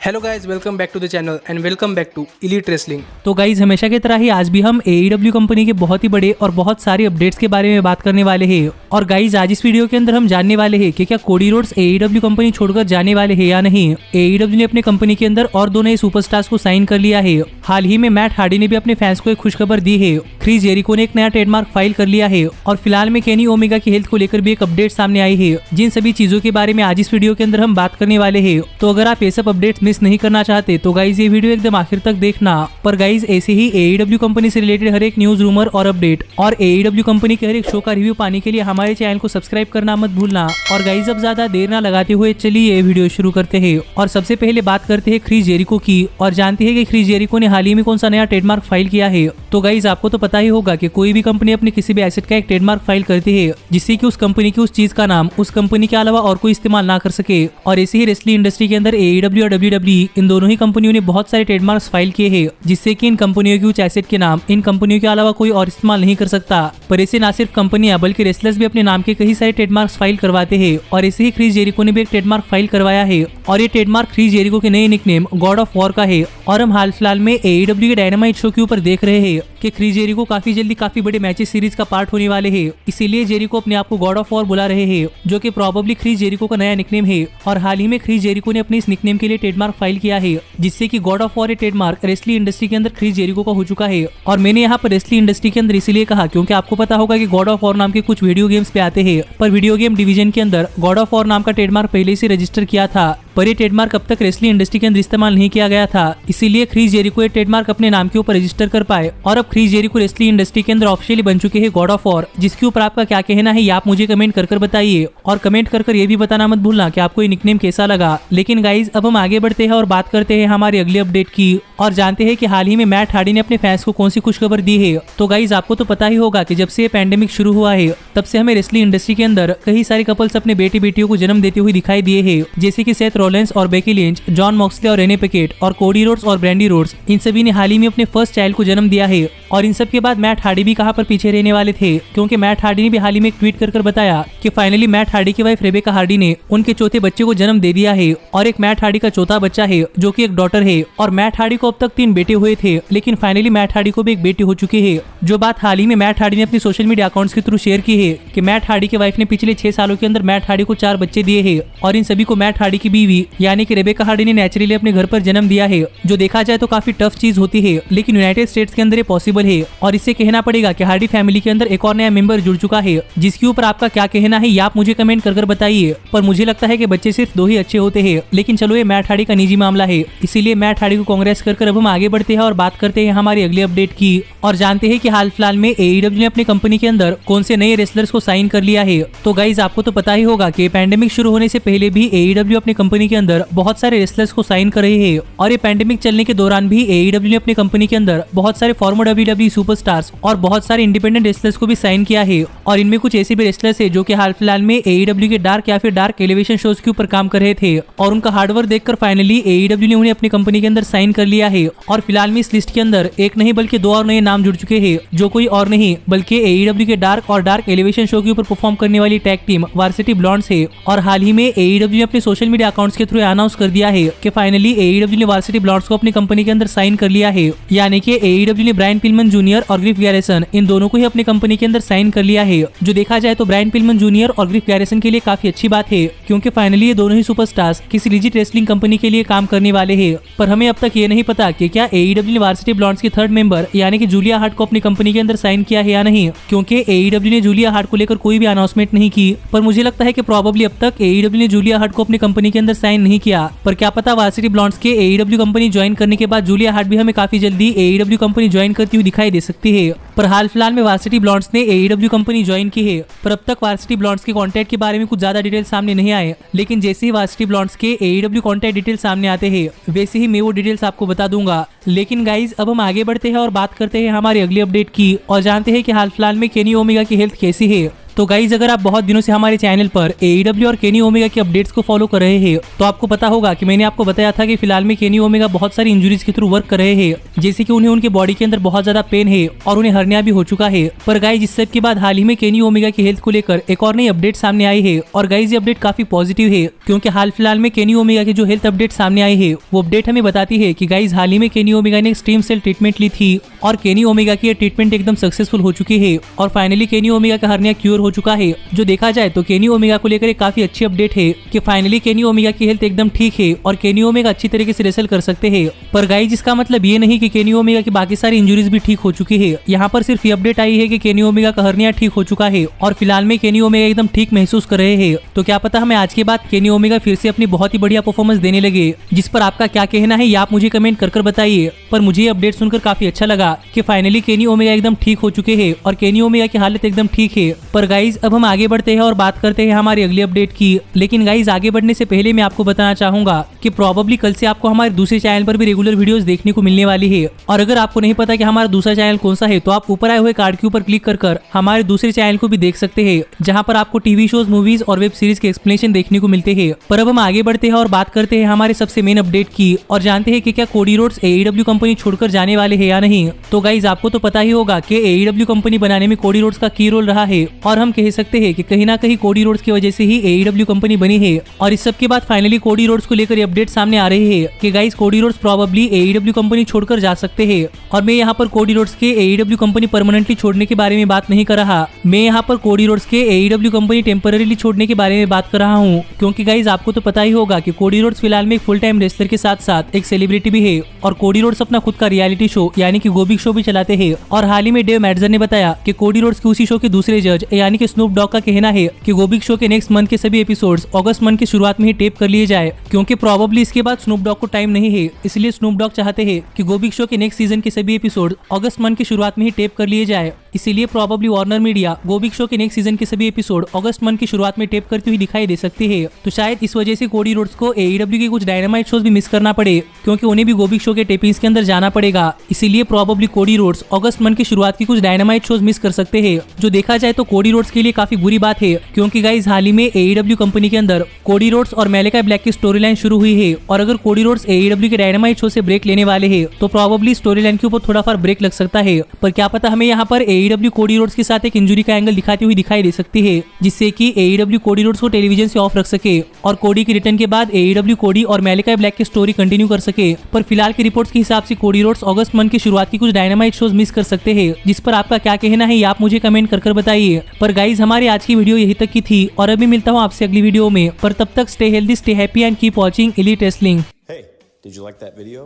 Hello guys, welcome back to the channel and welcome back to Elite Wrestling. तो guys हमेशा की तरह ही आज भी हम AEW कंपनी के बहुत ही बड़े और बहुत सारे अपडेट्स के बारे में बात करने वाले हैं। और गाइज आज इस वीडियो के अंदर हम जानने वाले हैं कि क्या कोडी रोड्स AEW कंपनी छोड़कर जाने वाले हैं या नहीं। AEW ने अपने कंपनी के अंदर और दो नए सुपरस्टार्स को साइन कर लिया है। हाल ही में मैट हार्डी ने भी अपने फैंस को एक खुशखबर दी है। क्रिस जेरिको ने एक नया ट्रेडमार्क फाइल कर लिया है और फिलहाल में केनी ओमेगा की हेल्थ को लेकर भी एक अपडेट सामने आई है। जिन सभी चीजों के बारे में आज इस वीडियो के अंदर हम बात करने वाले हैं, तो अगर आप ये सब अपडेट्स मिस नहीं करना चाहते तो गाइज ये वीडियो एकदम आखिर तक देखना। पर गाइज ऐसे ही AEW कंपनी से रिलेटेड हर एक न्यूज, रूमर और अपडेट और AEW कंपनी के हर एक शो का रिव्यू पाने के लिए हमारे चैनल को सब्सक्राइब करना मत भूलना। और गाइज अब ज्यादा देर ना लगाते हुए चलिए ये वीडियो शुरू करते हैं। और सबसे पहले बात करते हैं क्रिस जेरिको की और जानते हैं कि क्रिस जेरिको ने हाल ही में कौन सा नया ट्रेडमार्क फाइल किया है। तो गाइज आपको तो पता ही होगा कि कोई भी कंपनी अपने किसी भी एसेट का एक ट्रेडमार्क फाइल करती है जिससे कि उस कंपनी की उस चीज का नाम उस कंपनी के अलावा और कोई इस्तेमाल ना कर सके। और ऐसे ही रेसलिंग इंडस्ट्री के अंदर AEW और WWE इन दोनों ही कंपनियों ने बहुत सारे ट्रेडमार्क्स फाइल किए हैं जिससे कि इन कंपनियों के कुछ एसेट के नाम इन कंपनियों के अलावा कोई और इस्तेमाल नहीं कर सकता। पर ऐसे ना सिर्फ कंपनियां बल्कि रेसलर्स भी अपने नाम के कई सारे ट्रेडमार्क्स फाइल करवाते हैं। और ऐसे ही क्रिस जेरिको ने भी एक ट्रेडमार्क फाइल करवाया है और ये ट्रेडमार्क क्रिस जेरिको के नए निकनेम गॉड ऑफ वॉर का है। और हम हाल फिलहाल में AEW के डायनामाइट शो के ऊपर देख रहे हैं कि क्रिस जेरिको काफी जल्दी काफी बड़े मैचेस सीरीज का पार्ट होने वाले हैं। इसीलिए जेरिको अपने आप को गॉड ऑफ वॉर बुला रहे हैं, जो कि प्रोबेबली क्रिस जेरिको का नया निकनेम है। और हाल ही में क्रिस जेरिको ने अपने इस निकनेम के लिए ट्रेडमार्क फाइल किया है जिससे कि God of war trademark wrestling industry के अंदर क्रिस जेरिको का हो चुका है। और मैंने यहाँ पर रेसलिंग इंडस्ट्री के अंदर इसीलिए कहा क्योंकि आपको पता होगा कि गॉड ऑफ वॉर नाम के कुछ वीडियो गेम्स पे आते हैं, पर वीडियो गेम डिवीजन के अंदर गॉड ऑफ वॉर नाम का ट्रेडमार्क पहले से रजिस्टर किया था, पर ये ट्रेडमार्क अब तक रेसलिंग इंडस्ट्री के अंदर इस्तेमाल नहीं किया गया था। इसीलिए क्रिस जेरिको ये ट्रेडमार्क अपने नाम के ऊपर रजिस्टर कर पाए और अब क्रिस जेरिको रेसलिंग इंडस्ट्री के अंदर ऑफिशियली बन चुके हैं गॉड ऑफ वॉर। जिसके ऊपर आपका क्या कहना है ये आप मुझे कमेंट कर बताइए और कमेंट कर ये भी बताना मत भूलना कि आपको ये निकनेम कैसा लगा। लेकिन गाइज अब हम आगे बढ़ते हैं और बात करते हैं हमारी अगली अपडेट की और जानते हैं कि हाल ही में मैट हार्डी ने अपने फैंस को कौन सी खुशखबर दी है। तो गाइज आपको तो पता ही होगा कि जब से ये पैंडेमिक शुरू हुआ है तब से हमें रेसलिंग इंडस्ट्री के अंदर कई सारे कपल्स अपने बेटी बेटियों को जन्म देते हुए दिखाई दिए हैं, जैसे कि सेथ रॉलिंस और बेकी लिंच, जॉन मॉक्सले और रेने पिकेट और कोडी रोड्स और ब्रैंडी रोड्स, इन सभी ने हाल ही में अपने फर्स्ट चाइल्ड को जन्म दिया है। और इन सब के बाद मैट हार्डी भी कहां पर पीछे रहने वाले थे, क्योंकि मैट हार्डी ने भी हाल ही में एक ट्वीट कर बताया कि फाइनली मैट हार्डी की वाइफ रेबेका हार्डी ने उनके चौथे बच्चे को जन्म दे दिया है और एक मैट हार्डी का चौथा बच्चा है जो कि एक डॉटर है। और मैट हार्डी को अब तक 3 बेटे हुए थे, लेकिन फाइनली मैट हार्डी को भी एक बेटी हो चुकी है। जो बात हाल ही में मैट हार्डी ने अपनी सोशल मीडिया अकाउंट्स के थ्रू शेयर की है कि मैट हार्डी की वाइफ ने पिछले 6 सालों के अंदर मैट हार्डी को 4 बच्चे दिए हैं और इन सभी को मैट हार्डी की बीवी यानी कि रेबेका हार्डी ने नेचुरली अपने घर पर जन्म दिया है। जो देखा जाए तो काफी टफ चीज होती है, लेकिन यूनाइटेड स्टेट्स के अंदर ये पॉसिबल है। और इससे कहना पड़ेगा कि हार्डी फैमिली के अंदर एक और नया मेंबर जुड़ चुका है, जिसके ऊपर आपका क्या कहना है ये आप मुझे कमेंट कर बताइए। पर मुझे लगता है कि बच्चे सिर्फ 2 ही अच्छे होते हैं, लेकिन चलो ये मैट हार्डी का निजी मामला है, इसीलिए मैट हार्डी को कांग्रेस कर अब हम आगे बढ़ते हैं और बात करते हैं हमारी अगली अपडेट की और जानते हैं कि हाल फिलहाल में AEW ने अपनी कंपनी के अंदर कौन से नए रेसलर्स को साइन कर लिया है। तो गाइज आपको तो पता ही होगा कि पैंडेमिक शुरू होने से पहले भी AEW अपनी कंपनी के अंदर बहुत सारे रेसलर्स को साइन कर रहे हैं और ये पैंडेमिक चलने के दौरान भी AEW ने अपनी कंपनी के अंदर बहुत सारे फॉर्मर WWE सुपरस्टार्स और बहुत सारे इंडिपेंडेंट रेसलर्स को भी साइन किया है। और इनमें कुछ ऐसे भी रेसलर्स है जो कि हाल फिलहाल में AEW के डार्क या फिर डार्क एलिवेशन शोज के ऊपर काम कर रहे थे और उनका हार्डवर्क देखकर फाइनली AEW ने उन्हें अपनी कंपनी के अंदर साइन कर लिया है। और फिलहाल में इस लिस्ट के अंदर एक नहीं बल्कि 2 और नए नाम जुड़ चुके हैं, जो कोई और नहीं बल्कि AEW के डार्क और डार्क एलिवेशन शो के ऊपर परफॉर्म करने वाली टैग टीम वार्सिटी ब्लॉन्ड्स है। और हाल ही में AEW ने अपने सोशल मीडिया अकाउंट्स के थ्रू अनाउंस कर दिया है कि फाइनली AEW ने वार्सिटी ब्लॉन्ड्स को अपनी कंपनी के अंदर साइन कर लिया है, यानी कि AEW ने ब्रायन पिलमन जूनियर और ग्रिफ गैरिसन इन दोनों को ही अपनी कंपनी के अंदर साइन कर लिया है। जो देखा जाए तो ब्रायन पिलमन जूनियर और ग्रिफ गैरिसन के लिए काफी अच्छी बात है, क्योंकि फाइनली ये दोनों ही सुपरस्टार्स किसी लिजिट रेसलिंग कंपनी के लिए काम करने वाले हैं। पर हमें अब तक ये नहीं पता कि क्या AEW ने वार्सिटी ब्लॉन्ड्स की 3rd मेंबर यानी कि जूलिया हार्ट को अपनी कंपनी के अंदर साइन किया है या नहीं, क्योंकि AEW ने जूलिया हार्ट को लेकर कोई भी अनाउंसमेंट नहीं की। पर मुझे लगता है कि प्रोबेबली अब तक AEW ने जूलिया हार्ट को अपनी कंपनी के अंदर साइन नहीं किया। पर क्या पता वार्सिटी ब्लॉन्ड्स के AEW कंपनी ज्वाइन करने के बाद जूलिया हार्ट भी हमें काफी जल्दी AEW कंपनी ज्वाइन करती हुई दिखाई दे सकती है। पर हाल फिलहाल में वार्सिटी ब्लॉन्ड्स ने AEW कंपनी ज्वाइन की है, पर अब तक वार्सिटी ब्लॉन्ड्स के कॉन्टैक्ट के बारे में कुछ ज्यादा डिटेल सामने नहीं आए। लेकिन जैसे ही वार्सिटी ब्लॉन्ड्स के AEW कॉन्टैक्ट डिटेल सामने आते हैं वैसे ही मैं वो डिटेल्स आपको बता दूंगा। लेकिन गाइज अब हम आगे बढ़ते हैं और बात करते हैं हमारी अगली अपडेट की और जानते हैं कि हाल फिलहाल में केनी ओमेगा की हेल्थ कैसी है। तो गाइज अगर आप बहुत दिनों से हमारे चैनल पर AEW और केनी ओमेगा के अपडेट्स को फॉलो कर रहे हैं तो आपको पता होगा कि मैंने आपको बताया था कि फिलहाल में केनी ओमेगा बहुत सारी इंजरीज के थ्रू वर्क कर रहे हैं, जैसे कि उन्हें उनके बॉडी के अंदर बहुत ज्यादा पेन है और उन्हें हर्निया भी हो चुका है। पर गाइज इस सब के बाद हाल ही में केनी ओमेगा की हेल्थ को लेकर एक और नई अपडेट सामने आई है और गाइज ये अपडेट काफी पॉजिटिव है, क्योंकि हाल फिलहाल में केनी ओमेगा की जो हेल्थ अपडेट सामने आई है वो अपडेट हमें बताती है कि गाइज हाल ही में केनी ओमेगा ने स्टेम सेल ट्रीटमेंट ली थी और केनी ओमेगा की ये ट्रीटमेंट एकदम सक्सेसफुल हो चुकी है और फाइनली केनी ओमेगा का हर्निया क्योर हो चुका है। जो देखा जाए तो केनी ओमेगा को लेकर एक काफी अच्छी अपडेट है कि फाइनली केनी ओमेगा की हेल्थ एकदम ठीक है और केनी ओमेगा अच्छी तरीके से रेसल कर सकते हैं। पर गाइज इसका मतलब ये नहीं कि केनी ओमेगा की बाकी सारी इंजरीज भी ठीक हो चुकी है। यहाँ पर सिर्फ ये अपडेट आई है कि केनी ओमेगा का हर्निया ठीक हो चुका है और फिलहाल में केनी ओमेगा एकदम ठीक महसूस कर रहे हैं। तो क्या पता हमें आज के बाद केनी ओमेगा फिर से अपनी बहुत ही बढ़िया परफॉर्मेंस देने लगे, जिस पर आपका क्या कहना है ये आप मुझे कमेंट कर बताइए। पर मुझे ये अपडेट सुनकर काफी अच्छा लगा कि फाइनली केनी ओमेगा एकदम ठीक हो चुके हैं और केनी ओमेगा की हालत एकदम ठीक है। पर गाइज अब हम आगे बढ़ते हैं और बात करते हैं हमारी अगली अपडेट की। लेकिन गाइज आगे बढ़ने से पहले मैं आपको बताना चाहूंगा कि प्रोबेबली कल से आपको हमारे दूसरे चैनल पर भी रेगुलर वीडियोस देखने को मिलने वाली है। और अगर आपको नहीं पता कि हमारा दूसरा चैनल कौन सा है तो आप ऊपर आए हुए कार्ड के ऊपर क्लिक कर हमारे दूसरे चैनल को भी देख सकते हैं, जहाँ पर आपको टीवी शोज, मूवीज और वेब सीरीज के एक्सप्लेनेशन देखने को मिलते हैं। पर अब हम आगे बढ़ते हैं और बात करते हैं हमारे सबसे मेन अपडेट की और जानते हैं कि क्या कोडी रोड्स AEW कंपनी छोड़कर जाने वाले हैं या नहीं। तो गाइज आपको तो पता ही होगा कि AEW कंपनी बनाने में कोडी रोड्स का की रोल रहा है और हम कह सकते हैं कि कहीं ना कहीं कोडी रोड्स की वजह से ही AEW कंपनी बनी है। और इस सब के बाद फाइनली कोडी रोड्स को लेकर अपडेट सामने आ रही है कि guys Cody Rhodes probably AEW company छोड़कर जा सकते हैं। और मैं यहाँ पर कोडी रोड्स के AEW कंपनी परमानेंटली छोड़ने के बारे में बात नहीं कर रहा, मैं यहाँ पर कोडी रोड्स के AEW कंपनी टेम्पररीली छोड़ने के बारे में बात कर रहा हूँ, क्योंकि गाइज आपको तो पता ही होगा कि कोडी रोड्स फिलहाल में एक फुल टाइम रेसलर के साथ साथ एक सेलिब्रिटी भी है और कोडी रोड्स अपना खुद का रियलिटी शो यानी कि गोबिक शो भी चलाते हैं। और हाल ही में डेव मैडजर ने बताया कि कोडी रोड्स के उसी शो के दूसरे जज यानी कि स्नूप डॉग का कहना है कि गोबिक शो के नेक्स्ट मंथ के सभी एपिसोड्स अगस्त मंथ की शुरुआत में ही टेप कर लिए जाए, क्योंकि प्रोबेबली इसके बाद स्नूप डॉग को टाइम नहीं है। इसलिए स्नूप डॉग चाहते हैं कि गोबिक शो के नेक्स्ट सीजन के सभी एपिसोड अगस्त मंथ की शुरुआत में ही टेप कर लिए जाए। इसीलिए प्रोबेबली वार्नर मीडिया गोबिक शो के नेक्स्ट सीजन के सभी एपिसोड अगस्त मंथ की शुरुआत में टेप करती हुई दिखाई दे सकती है। तो शायद इस वजह से कोडी रोड्स को AEW के कुछ डायनामाइट शोज भी मिस करना पड़े, क्योंकि उन्हें भी गोबिक शो के टेपिंग्स के अंदर जाना पड़ेगा। इसीलिए प्रोबेबली कोडी रोड्स अगस्त मंथ की शुरुआत की कुछ डायनामाइट शोज मिस कर सकते हैं, जो देखा जाए तो कोडी रोड्स के लिए काफी बुरी बात है, क्योंकि गाइज हाल ही में AEW कंपनी के अंदर कोडी रोड्स और मैलेकाई ब्लैक की स्टोरी लाइन शुरू हुई है और अगर कोडी रोड्स AEW के डायनामाइट शो से ब्रेक लेने वाले हैं तो प्रोबेबली स्टोरी लाइन के ऊपर थोड़ा फार ब्रेक लग सकता है। पर क्या पता हमें यहाँ पर AEW कोडी रोड्स के साथ एक इंजरी का एंगल दिखाती हुई दिखाई दे सकती है, जिससे कि AEW कोडी रोड्स को टेलीविजन से ऑफ रख सके और कोडी की रिटर्न के बाद AEW कोडी और मैलेकाई ब्लैक की स्टोरी कंटिन्यू कर सके। पर फिलहाल की रिपोर्ट्स के हिसाब से कोडी रोड्स अगस्त मंथ की शुरुआत की कुछ डायनामाइट शोज मिस कर सकते हैं, जिस पर आपका क्या कहना है ये आप मुझे कमेंट कर बताइए। पर गाइज हमारी आज की वीडियो यही तक की थी और अभी मिलता हूँ आपसे अगली वीडियो में। पर तब तक stay healthy, stay happy and keep watching elite wrestling. Hey, did you like that video?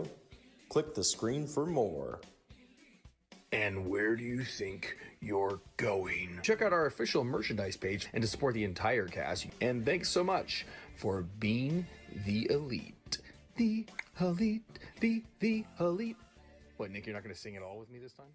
Click the screen for more. And where do you think you're going? Check out our official merchandise page and to support the entire cast. And thanks so much for being the elite. The elite, the elite. What, Nick, you're not going to sing it all with me this time?